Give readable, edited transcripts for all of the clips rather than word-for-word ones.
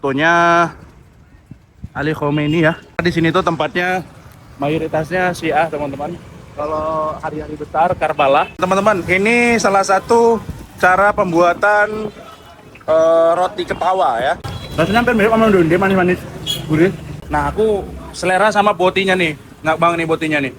fotonya Ali Khomeini ya. Di sini tuh tempatnya mayoritasnya Syiah teman-teman. Kalau hari-hari besar Karbala. Teman-teman, ini salah satu cara pembuatan roti ketawa ya. Rasanya hampir mirip sama donde, manis-manis, gurih. Nah, aku selera sama botinya nih. Nggak banget nih botinya nih.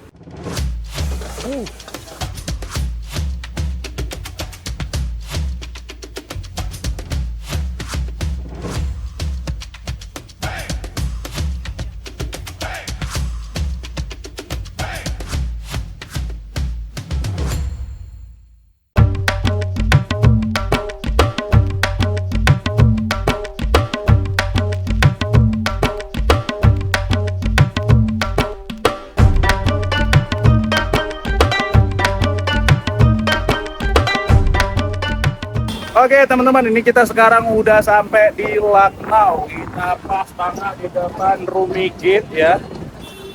Oke teman-teman, ini kita sekarang udah sampai di Lucknow. Kita pas banget di depan Rumi Gate ya.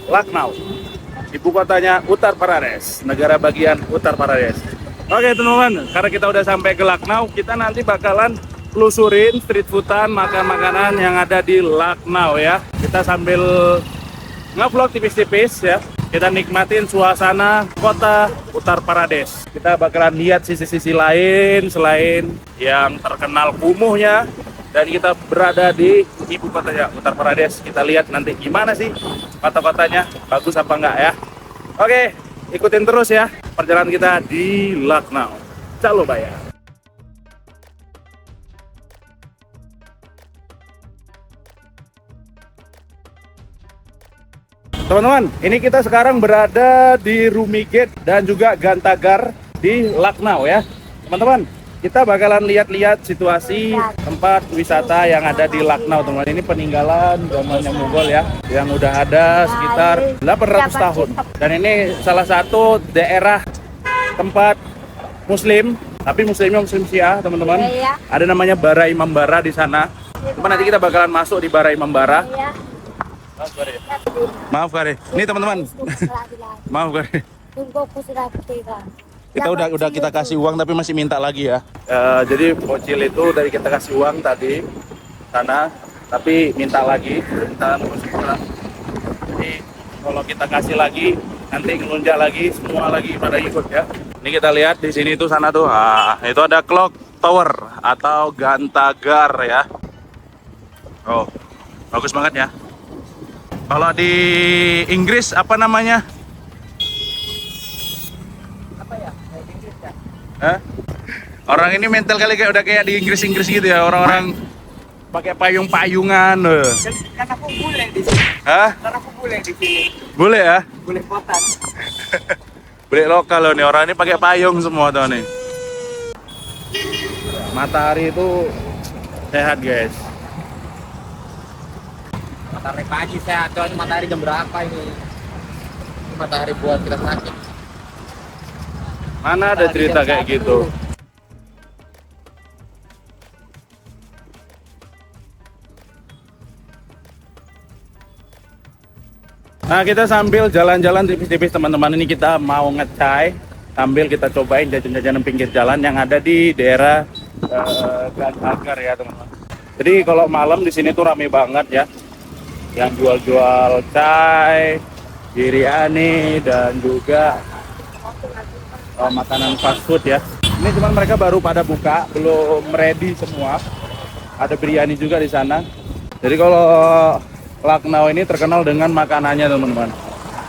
Lucknow, ibu kotanya Uttar Pradesh, negara bagian Uttar Pradesh. Oke teman-teman, karena kita udah sampai ke Lucknow, kita nanti bakalan telusurin street foodan, makan makanan yang ada di Lucknow ya. Kita sambil nge-vlog tipis-tipis ya. Kita nikmatin suasana kota Uttar Pradesh. Kita bakalan lihat sisi-sisi lain selain yang terkenal kumuhnya. Dan kita berada di ibu kotanya Uttar Pradesh. Kita lihat nanti gimana sih kota-kotanya, bagus apa enggak ya. Oke, ikutin terus ya perjalanan kita di Lucknow. Calo bayar. Teman-teman, ini kita sekarang berada di Rumi Gate dan juga Gantagar di Lucknow ya. Teman-teman, kita bakalan lihat-lihat situasi tempat wisata yang ada di Lucknow, teman-teman. Ini peninggalan zamannya Mughal ya, yang udah ada sekitar 800 tahun. Dan ini salah satu daerah tempat Muslim, tapi Muslimnya Muslim Syiah, teman-teman. Ada namanya Bara Imam Bara di sana. Cuma nanti kita bakalan masuk di Bara Imam Bara. Maaf Kare. Ini teman-teman. Maaf Kare. Kita udah kita kasih uang tapi masih minta lagi ya. Jadi bocil itu dari kita kasih uang tadi sana, tapi minta lagi, minta kurang. Jadi kalau kita kasih lagi, nanti ngelunjak lagi, semua lagi pada ikut ya. Ini kita lihat di sini tuh sana tuh. Itu ada clock tower atau Gantagar ya. Oh, bagus banget ya. Kalau di Inggris apa namanya? Apa ya? Di Inggris ya? Hah? Orang ini mental kali kayak udah kayak di Inggris-Inggris gitu ya, orang-orang pakai payung-payungan. Kan aku bule di sini. Hah? Kan aku bule di sini. Bule ya? Bule kota. Bule lokal loh nih, orang ini pakai payung semua tuh nih. Matahari itu sehat guys. Matahari pagi sehat, coy. Matahari jam berapa ini? Ini matahari buat kita sakit. Mana ada cerita kayak gitu? Nah, kita sambil jalan-jalan tipis-tipis teman-teman, ini kita mau ngecai sambil kita cobain jajan-jajanan pinggir jalan yang ada di daerah Gantagar ya teman-teman. Jadi kalau malam di sini tuh rame banget ya, yang jual-jual chai, biryani dan juga makanan fast food ya. Ini cuman mereka baru pada buka, belum ready semua. Ada biryani juga di sana. Jadi kalau Lucknow ini terkenal dengan makanannya teman-teman.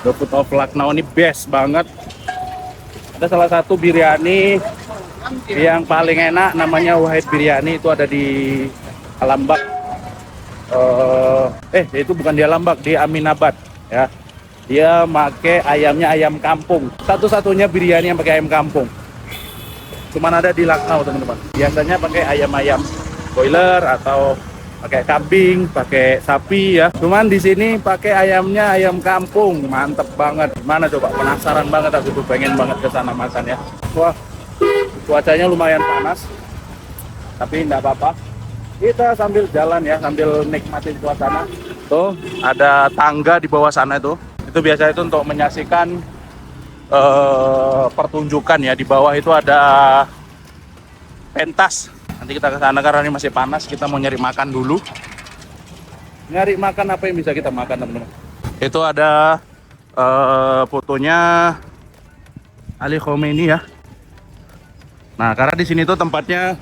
The food of Lucknow ini best banget. Ada salah satu biryani yang paling enak, namanya Wahid Biryani, itu ada di Alambag. Itu bukan di Alambag, di Aminabad ya. Dia pakai ayamnya ayam kampung. Satu-satunya biryani yang pakai ayam kampung. Cuman ada di Lucknow teman-teman. Biasanya pakai ayam-ayam boiler atau pakai kambing, pakai sapi ya. Cuman di sini pakai ayamnya ayam kampung, mantep banget. Mana coba, penasaran banget aku tuh, pengen banget ke sana makan ya. Wah, cuacanya lumayan panas, tapi enggak apa-apa. Kita sambil jalan ya, sambil nikmatin suasana. Tuh, ada tangga di bawah sana itu. Itu biasa itu untuk menyaksikan pertunjukan ya. Di bawah itu ada pentas. Nanti kita ke sana karena ini masih panas, kita mau nyari makan dulu. nyari makan apa yang bisa kita makan teman-teman. Itu ada fotonya Ali Khomeini ya. Nah, karena di sini tuh tempatnya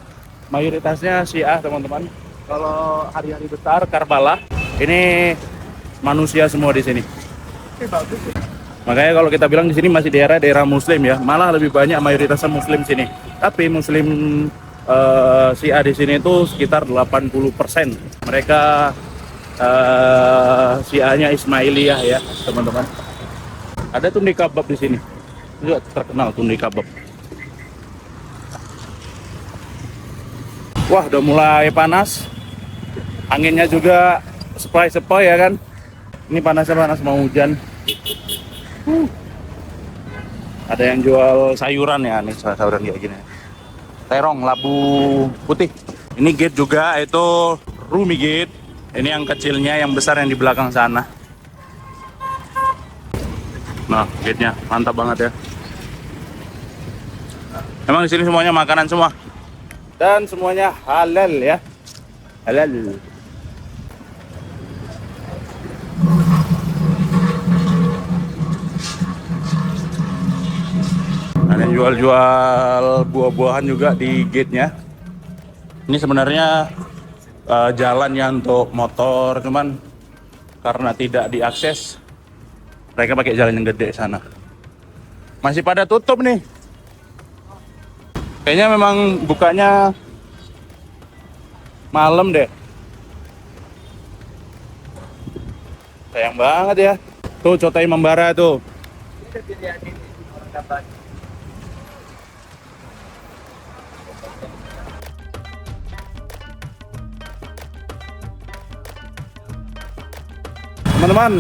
mayoritasnya Syiah teman-teman. Kalau hari-hari besar Karbala ini manusia semua di sini. Makanya kalau kita bilang di sini masih daerah Muslim ya, malah lebih banyak mayoritasnya Muslim sini. Tapi Muslim Syiah di sini itu sekitar 80%. Mereka Syiahnya Ismailiyah ya teman-teman. Ada tundi kebab di sini, juga terkenal tundi kebab. Wah, udah mulai panas. Anginnya juga sepoi-sepoi ya kan. Ini panasnya panas mau hujan. Ada yang jual sayuran ya, nih sayuran kayak gini. Terong, labu putih. Ini gate juga, itu Rumi Gate. Ini yang kecilnya, yang besar yang di belakang sana. Nah, gate-nya mantap banget ya. Emang di sini semuanya makanan semua. Dan semuanya halal ya. Halal. Ada yang jual-jual buah-buahan juga di gate-nya. Ini sebenarnya jalannya untuk motor, cuman karena tidak diakses, mereka pakai jalan yang gede sana. Masih pada tutup nih. Kayaknya memang bukanya malam deh. Sayang banget ya. Tuh Cotai membara tuh. Teman-teman,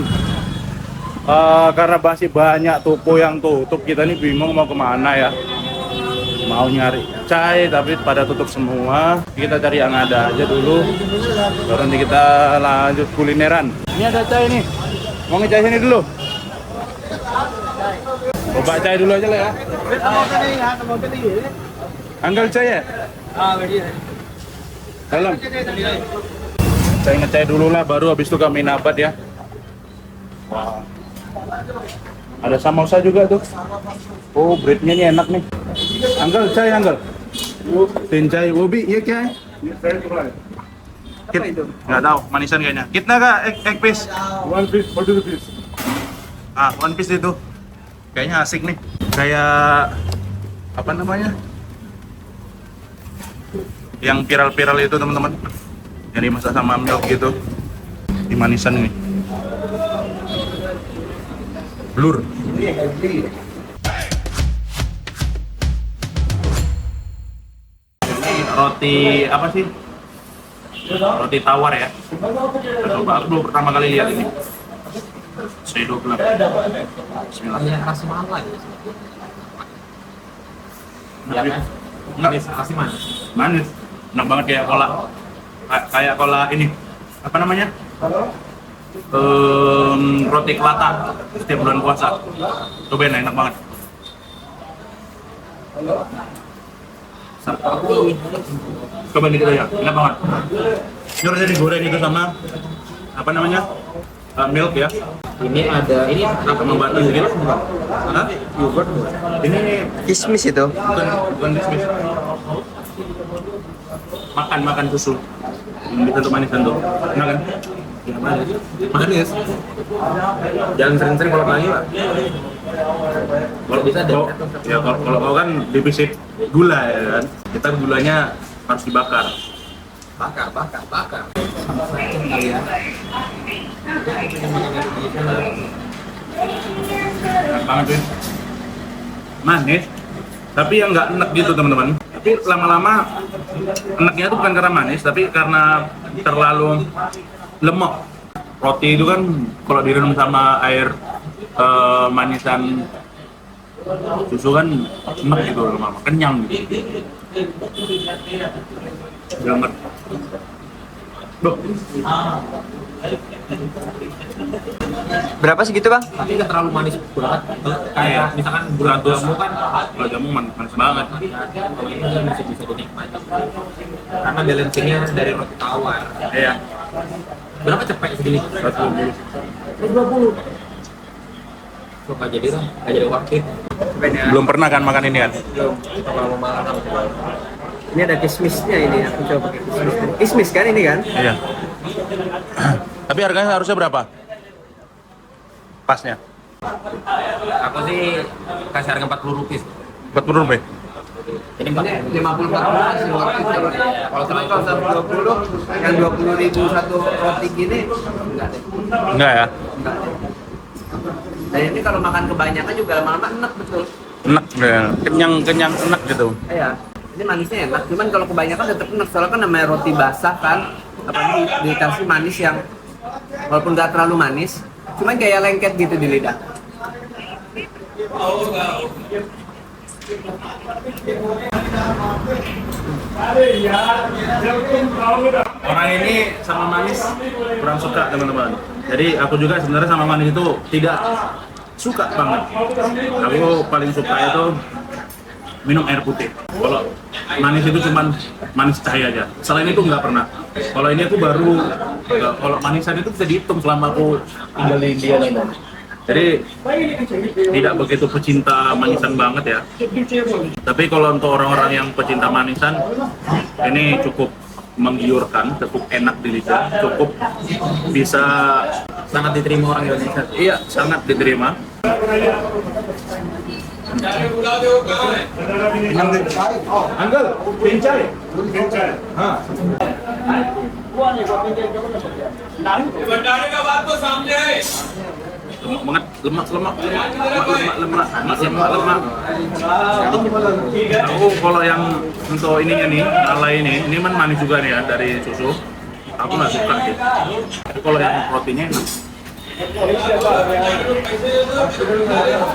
karena masih banyak toko yang tutup, kita nih bingung mau kemana ya. Mau nyari chai tapi pada tutup semua. Kita cari yang ada aja dulu, baru nanti kita lanjut kulineran. Ini ada chai nih, mau ngecai sini dulu. Coba chai dulu aja lah ya. Anggal chai ya? Dalam. Saya ngecai dulu lah, baru habis itu kami nabat ya. Wah. Ada samosa juga tuh. Oh, breadnya ini enak nih. Anggal, chai anggal. Tin chai, wobi, iya kya? Apa itu? Nggak tahu, manisan kayaknya. Kitna kah egg piece? One piece, 40 rupees. Ah, one piece itu. Kayaknya asik nih. Kayak apa namanya? Yang viral-viral itu teman-teman. Yang dimasak sama milk gitu. Di manisan ini. Blur. Ini roti apa sih? Roti tawar ya. Coba aku belum pertama kali lihat ini. Saya 12. Bismillah. Kasih mahal lagi. Ya kan? Manis, kasih manis. Manis. Enak banget kayak cola. Kayak cola ini. Apa namanya? Roti kelata setiap bulan puasa. Cobain, enak banget. Cobain dikit aja, enak banget. Ini harusnya digoreng itu sama apa namanya? Milk ya. Ini ada, ini Sama batu sedikit. Hah? yogurt. Ini Kismis itu. bukan bisnis. Makan susu. Yang bisa untuk manisan tuh. Enak kan? Ya, manis. Jangan sering-sering kalau lagi, Pak. Kalau Bisa deh. ya kalau kau kan defisit gula ya kan. Kita gulanya harus dibakar. Bakar. Kali ya. Enak banget sih. Manis, tapi yang nggak enak gitu teman-teman. Tapi lama-lama enaknya itu bukan karena manis, tapi karena terlalu lemak. Roti itu kan kalau direndam sama air manisan susu kan enak gitu lama-lama, kenyang gitu. Banget. Duh, Berapa segitu bang? Tapi nggak terlalu manis banget. Kayak misalkan bulan jamu kan, kalau jamu manis banget. kalau ini masih bisa dinikmati. Karena balancingnya dari roti tawar. Iya. Berapa cepet segini? 120. Kok nggak jadi dong? Nggak jadi waktu. Belum pernah kan makan ini kan? Belum. Kalau mau makan Ini ada kismisnya ini, aku coba pakai kismis. Kismis kan ini kan? Iya. Tapi harganya harusnya berapa? Pasnya? aku sih kasih harga 40 rupiah. 40 rupiah? Ini 50-40 masih worth it. Kalau sama kalau 120, yang 20.000 satu roti gini, enggak deh. Enggak ya? Enggak deh. Dan ini kalau makan kebanyakan juga lama-lama enak betul. Enak ya. Kenyang enak gitu. Iya, ini manisnya enak. Cuman kalau kebanyakan tetap enak. Soalnya kan namanya roti basah kan, apalagi dikasih manis yang walaupun nggak terlalu manis, cuman kayak lengket gitu di lidah. Orang ini sama manis kurang suka teman-teman. Jadi aku juga sebenarnya sama manis itu tidak suka banget. Aku paling suka itu minum air putih. Kalau manis itu cuman manis cahaya aja. Selain itu nggak pernah. Kalau ini aku baru, kalau manisan itu bisa dihitung selama aku tinggal di India. Jadi tidak begitu pecinta manisan banget ya. Tapi kalau untuk orang-orang yang pecinta manisan, ini cukup menggiurkan, cukup enak di lidah, cukup bisa sangat diterima orang Indonesia. iya sangat diterima. Uncle, pincai. Lemak banget, lemak. Aku kalau yang untuk ininya nih, alay ini kan manis juga nih ya dari susu. Aku nggak suka sih. Tapi kalau yang rotinya enak.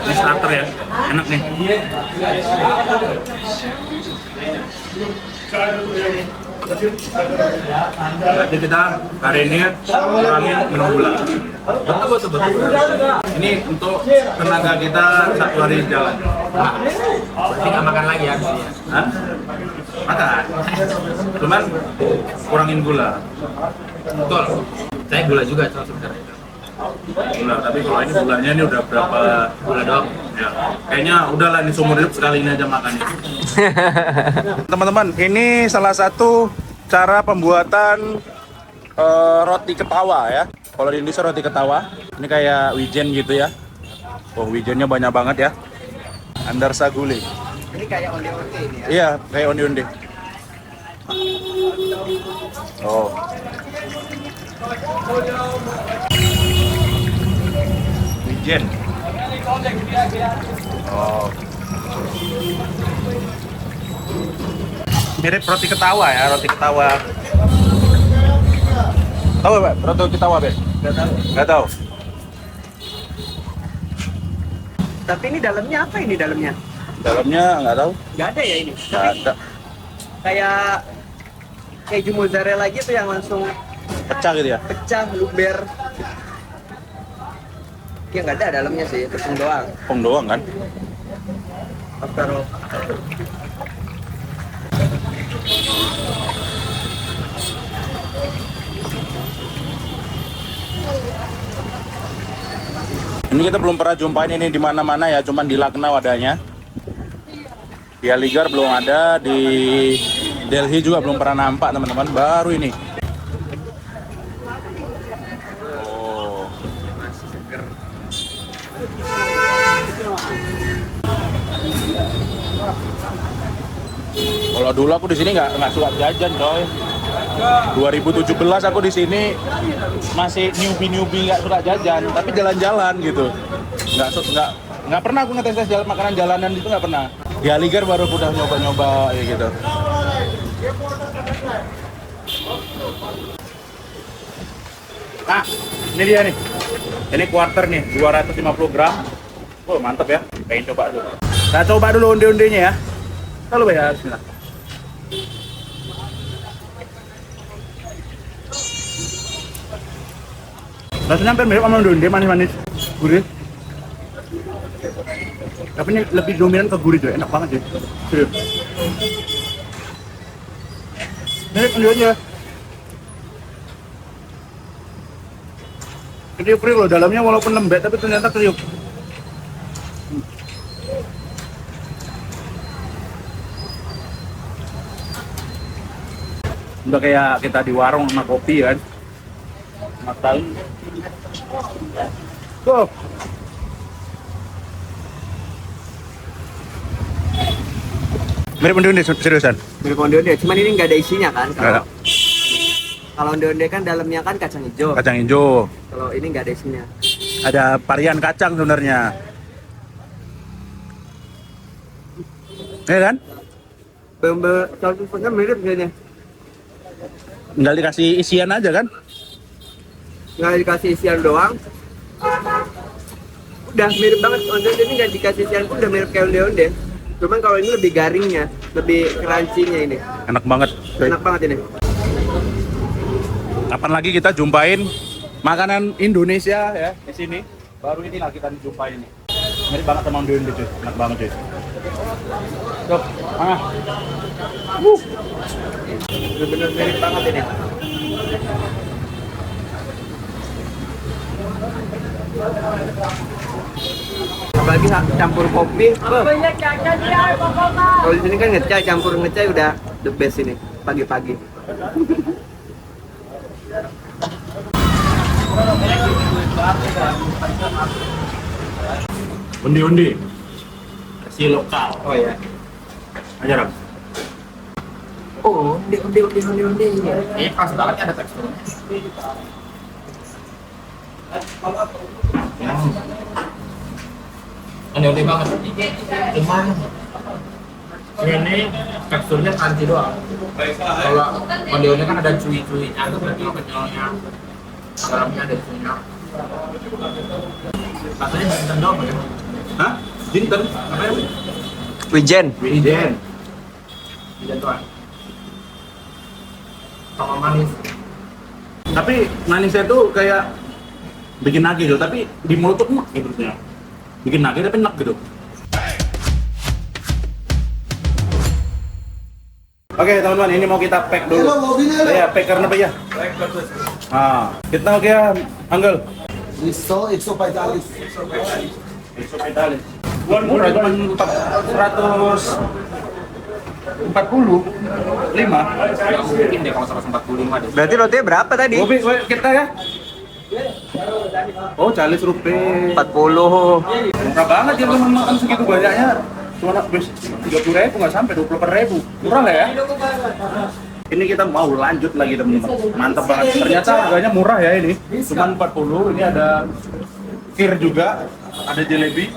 Ini starter ya, enak nih. Berarti kita hari ini kurangin minum gula. Betul. Ini untuk tenaga kita satu hari jalan. Berarti nggak makan lagi ya? Hah? Makan. Cuman kurangin gula. Betul. Saya gula juga sebenarnya. Gula, tapi kalau ini gulanya ini udah berapa gula dong? Ya, kayaknya udahlah ini seumur hidup sekali ini aja makannya. Teman-teman, ini salah satu cara pembuatan roti ketawa ya. Kalau di Indonesia roti ketawa, ini kayak wijen gitu ya. Oh, wijennya banyak banget ya. Andar sagule. Ini kayak onde-onde ini ya. Iya, kayak onde-onde. Oh. Wijen. Oh. Mirip roti ketawa ya, roti ketawa. Tahu Pak, roti ketawa, Bek? Enggak tahu. Tapi ini dalamnya apa ini dalamnya? Dalamnya nggak tahu. Nggak ada ya ini? Nggak ada. Kayak keju mozzarella gitu yang langsung Pecah gitu ya? pecah, luber. Ya nggak ada dalamnya sih, tepung doang. Tepung doang kan? Taruh. Ini kita belum pernah jumpain ini di mana-mana ya, cuman di Lucknow adanya. Di Aligarh belum ada, di Delhi juga belum pernah nampak teman-teman, baru ini. Oh. Kalau dulu aku di sini nggak suka jajan, coy. 2017 aku di sini masih newbie nggak suka jajan, tapi jalan-jalan gitu. Nggak pernah aku ngetes jalan makanan jalanan itu nggak pernah. Di Aligarh baru aku udah nyoba-nyoba ya gitu. Nah, ini dia nih. Ini quarter nih, 250 gram. Oh, mantap ya. Pengen coba dulu. Kita coba dulu onde-ondenya ya. Kita coba ya, bismillah. Rasanya hampir mirip sama onde-onde, manis-manis, gurih. Tapi ini lebih dominan ke gurih, enak banget sih. Serius. Mirip onde-onde. Kriuk-kriuk loh, dalamnya walaupun lembek tapi ternyata kriuk. Udah kayak kita di warung sama kopi kan. Makan. Tuh. Mirip onde-onde seriusan. Mirip onde-onde, cuman ini nggak ada isinya kan. Nggak ada. Kalau onde-onde kan dalamnya kan kacang hijau. Kacang hijau. Kalau ini nggak ada isinya. Ada varian kacang sebenarnya. Ya kan? Bener-bener sausnya mirip kayaknya. Tinggal dikasih isian aja kan? Nggak dikasih isian doang. Udah mirip banget, onde-onde ini nggak dikasih isian pun udah mirip kayak onde-onde. Cuman kalau ini lebih garingnya, lebih crunchy-nya ini. Enak banget. Enak banget ini. Kapan lagi kita jumpain makanan Indonesia ya di sini? Baru ini lagi kita jumpain ini. Mirip banget sama onde-onde cuy. Enak banget cuy. Tuh, mana? Bener-bener mirip banget ini. Apalagi campur kopi. Kalau di sini kan ngecai, campur ngecai udah the best ini pagi-pagi. Undi-undi. Versi lokal. Oh ya. Aja Ram. Oh, undi. Ini pas banget ada tekstur. Onde-onde banget. Cuman ini teksturnya crunchy doang. Kalau onde-onde kan ada cuy-cuinya, ada kenyal-kenyalnya, garamnya ada cuinya. Rasanya jinten doang ya? Hah? Jinten? Apa ya? Wijen. Wijen. Jinten doang. Sama manis. Tapi manisnya tuh kayak bikin nugget gitu, tapi di mulut tuh enak gitu ya. Bikin nugget tapi enak gitu. Oke teman-teman, ini mau kita pack dulu. Ya, pack karena apa ya? Ah, kita oke ya, Anggal. Isso, 140. Besok pedalin. Murah cuma 445. Mungkin deh kalau 145 deh. Berarti rotinya berapa tadi? Kopi kita ya? Oh, 40 rupiah. 40. Murah banget ya teman makan segitu banyaknya. Cuma habis 30.000 nggak sampai 24.000. Murah lah ya. Ini kita mau lanjut lagi teman-teman. Mantap banget. Ternyata harganya murah ya ini. Cuma 40. Ini ada kir juga, ada jelebi.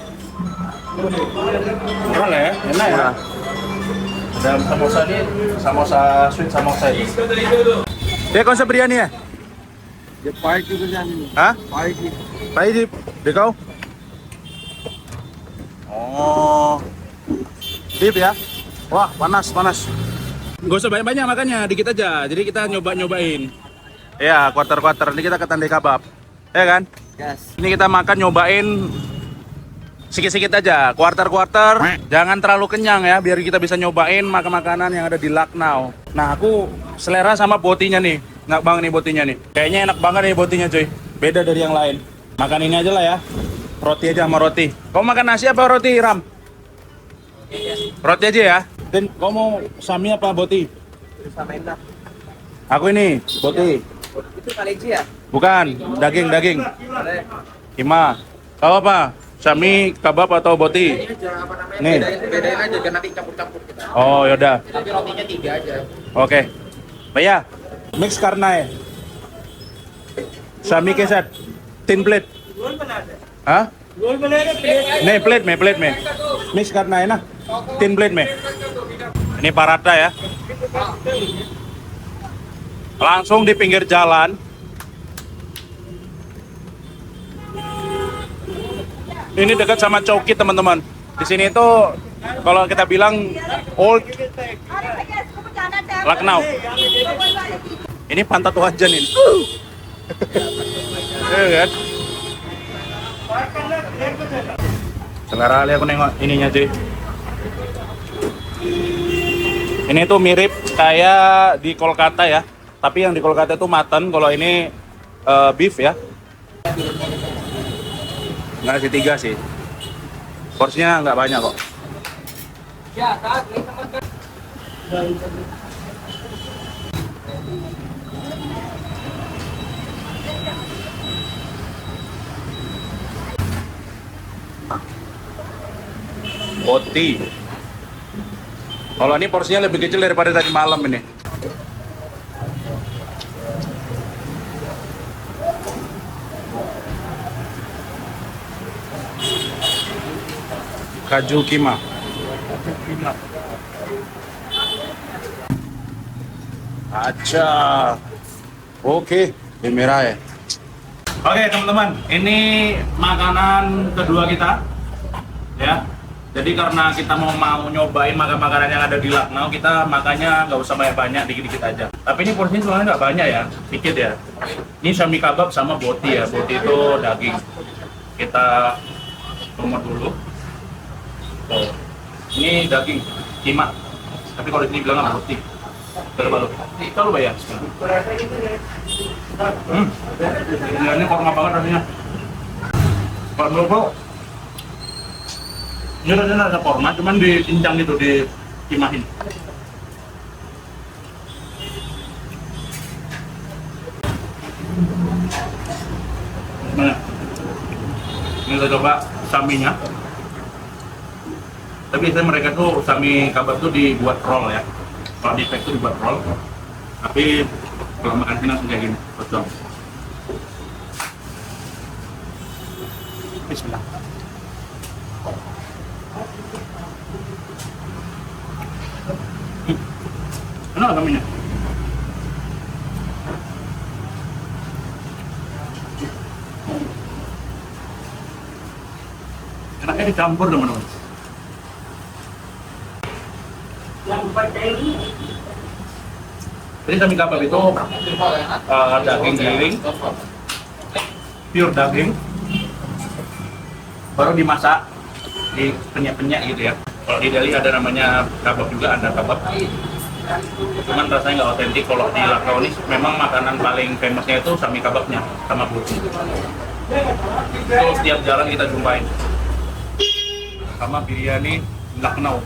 Murah lah ya. Enak ya. Ada samosa ini, samosa sweet samosa ini. Dia konsep biryani ya? ये पाई की बिरयानी Hah? पाई की Baik di kau? Oh, deep ya? Wah, panas. Gak usah banyak-banyak makannya, dikit aja. Jadi kita nyobain. Ya, quarter-quarter. Ini kita ke Tandai Kabab. Ya kan? Gas. Ini kita makan nyobain sikit-sikit aja, quarter-quarter. Jangan terlalu kenyang ya, biar kita bisa nyobain makan-makanan yang ada di Lucknow. Nah, aku selera sama botinya nih. Enak banget nih botinya nih. Kayaknya enak banget nih botinya cuy. Beda dari yang lain. Makan ini aja lah ya. Roti aja sama roti. Kau makan nasi apa roti, Ram? Roti aja ya. Dan kau mau sami apa boti? Sama enak. Aku ini, boti. Itu kaleci ya? Bukan, daging. Kima. Kau apa? Sami, kabab atau boti? Nih. Bedain aja, biar nanti campur-campur kita. Oh, yaudah. Tapi rotinya 3 aja. Oke. भैया मिक्स करना है शामी के साथ 3 प्लेट हाँ नहीं प्लेट में मिक्स करना है ना 3 प्लेट में ini paratha ya langsung di pinggir jalan ini dekat sama Chowki teman-teman di sini itu kalau kita bilang old Lucknow. Ini pantat wajan ini. Iya kan? Selera kali aku nengok ininya cuy. Ini tuh mirip kayak di Kolkata ya. Tapi yang di Kolkata itu mutton, kalau ini beef ya. Nggak sih, 3 sih. Porsinya nggak banyak kok. Roti. Kalau ini porsinya lebih kecil daripada tadi malam ini. Kaju kima. Acha. Oke, ini merah ya. Oke teman-teman, ini makanan kedua kita, ya. Jadi karena kita mau nyobain makanan yang ada di Lucknow, kita makannya nggak usah banyak-banyak, dikit-dikit aja. Tapi ini porsinya soalnya nggak banyak ya, dikit ya. Ini shami kebab sama boti ya, boti itu daging. Kita tumbuk dulu. Oh, ini daging kima, tapi kalau di sini bilang boti. Coba lu bayar. Ini korma banget rasanya. Kalau menurut ini rasanya rasa korma, cuman diincang gitu, dikimahin. Nah, ini kita coba saminya. Tapi biasanya mereka tuh sami kabab tuh dibuat roll ya. Kalau di pack tuh dibuat roll. Tapi kalau makan sini langsung kayak gini, betul. Bismillah. Enak kaminya. Enaknya dicampur teman-teman. Jadi sami kebab itu daging giling, pure daging, baru dimasak di penyak-penyak gitu ya. Kalau di Delhi ada namanya kebab juga, ada kebab. Cuman rasanya nggak otentik. Kalau di Lucknow ini memang makanan paling famousnya itu sami kebabnya sama boti. Itu setiap jalan kita jumpain. Sama biryani Lucknow.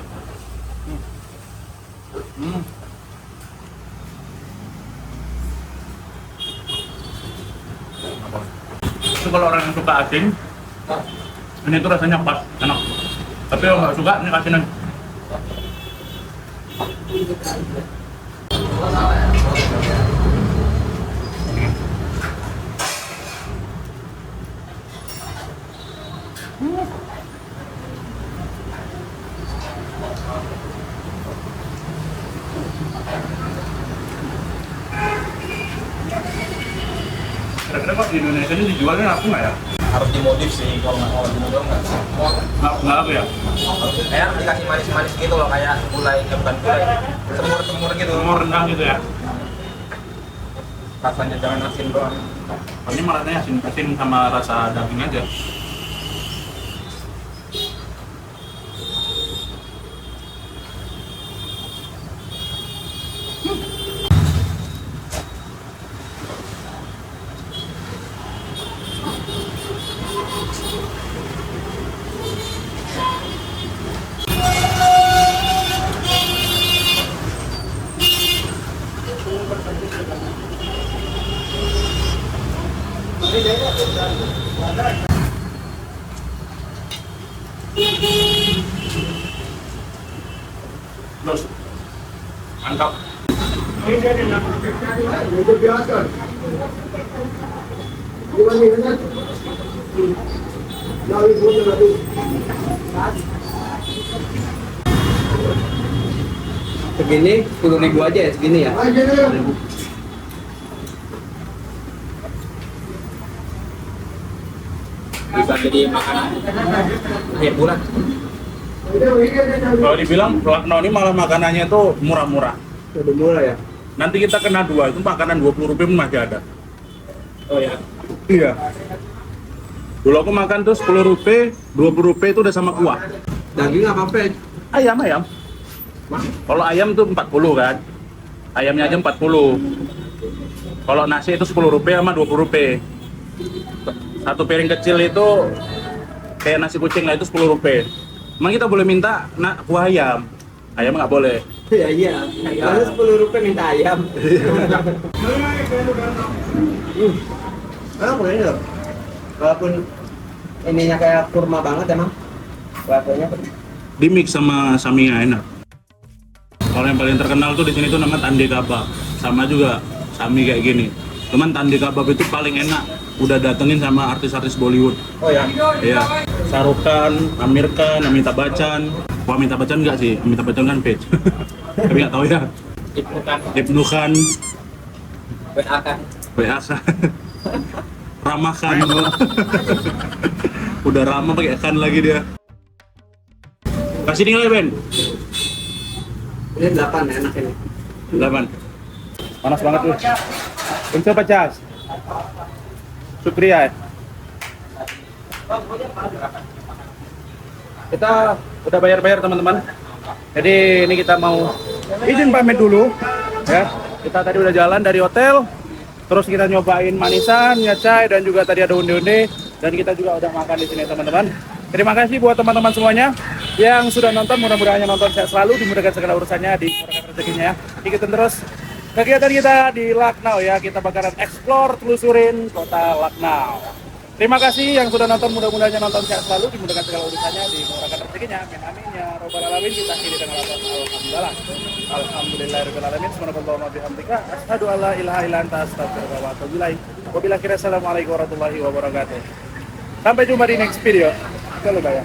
Itu kalau orang yang suka asin, ini tuh rasanya pas, enak. Tapi kalau nggak suka, ini asinan. Kira-kira kok di Indonesia ini dijualnya laku nggak ya? Harus dimodif sih, kalau nggak dimodif Nggak laku ya? kayak dikasih manis-manis gitu loh, kayak gulai, bukan gulai, semur-semur gitu. Umur rendah gitu ya? Rasanya jangan asin doang. Ini malah asin sama rasa daging aja. Terus mantap. Segini 10.000 aja ya, segini ya. Bisa jadi makanan tiap bulan. Kalau dibilang Lucknow ini malah makanannya itu murah-murah. Udah murah ya. Nanti kita kena 2, itu makanan 20 rupiah pun masih ada. Oh ya. Iya. Dulu aku makan tuh 10 rupiah, 20 rupiah itu udah sama kuah. Daging apa? Ayam. Kalau ayam tuh 40 kan. Ayamnya aja 40. Kalau nasi itu 10 rupiah sama 20 rupiah. Satu piring kecil itu kayak nasi kucing lah, itu 10 rupiah. Emang kita boleh minta kuah ayam? Ayam nggak boleh. Iya iya. Masa 10 rupiah minta ayam. Boleh loh. Walaupun ininya kayak kurma banget emang. Wafelnya Di mix sama saminya enak. Kalau yang paling terkenal tuh di sini tuh namanya Tande Kebab. Sama juga sami kayak gini. Cuman Tande Kebab itu paling enak. Udah datengin sama artis-artis Bollywood. Oh ya. Iya. Shah Rukh Khan, Amir Khan, Amitabh Bachchan. Wah, Amitabh Bachchan enggak sih? Amitabh Bachchan kan page. Tapi nggak tahu ya. Ibnu Khan, WA kan. WA Khan, Rama Khan. Udah Rama pakai Khan lagi dia. Kasih nilai Ben. Ini 8 ya, enak ini. 8. Panas banget tuh. Untuk pecas. Syukriya. Kita udah bayar-bayar teman-teman. Jadi ini kita mau izin pamit dulu ya. Kita tadi udah jalan dari hotel. Terus kita nyobain manisan, ya chai, dan juga tadi ada undi-undi. Dan kita juga udah makan di sini teman-teman. Terima kasih buat teman-teman semuanya yang sudah nonton. Mudah-mudahan nonton sehat selalu, dimudahkan segala urusannya, dimurahkan rezekinya ya. Ikutin terus kegiatan kita di Lucknow ya. Kita bakalan explore, telusurin kota Lucknow. Terima kasih yang sudah nonton, mudah-mudahan nonton sehat selalu, dimudahkan segala urusannya, dimurahkan rezekinya. Amin amin ya robbal alamin. Kita akhiri dengan alhamdulillah. Alhamdulillahirabbil alamin. Subhanallahumma bihamdika asyhadu alla ilaha illa anta astaghfiruka wa atubu ilaik. Wabillahi assalamualaikum warahmatullahi wabarakatuh. Sampai jumpa di next video. Kalau bayar.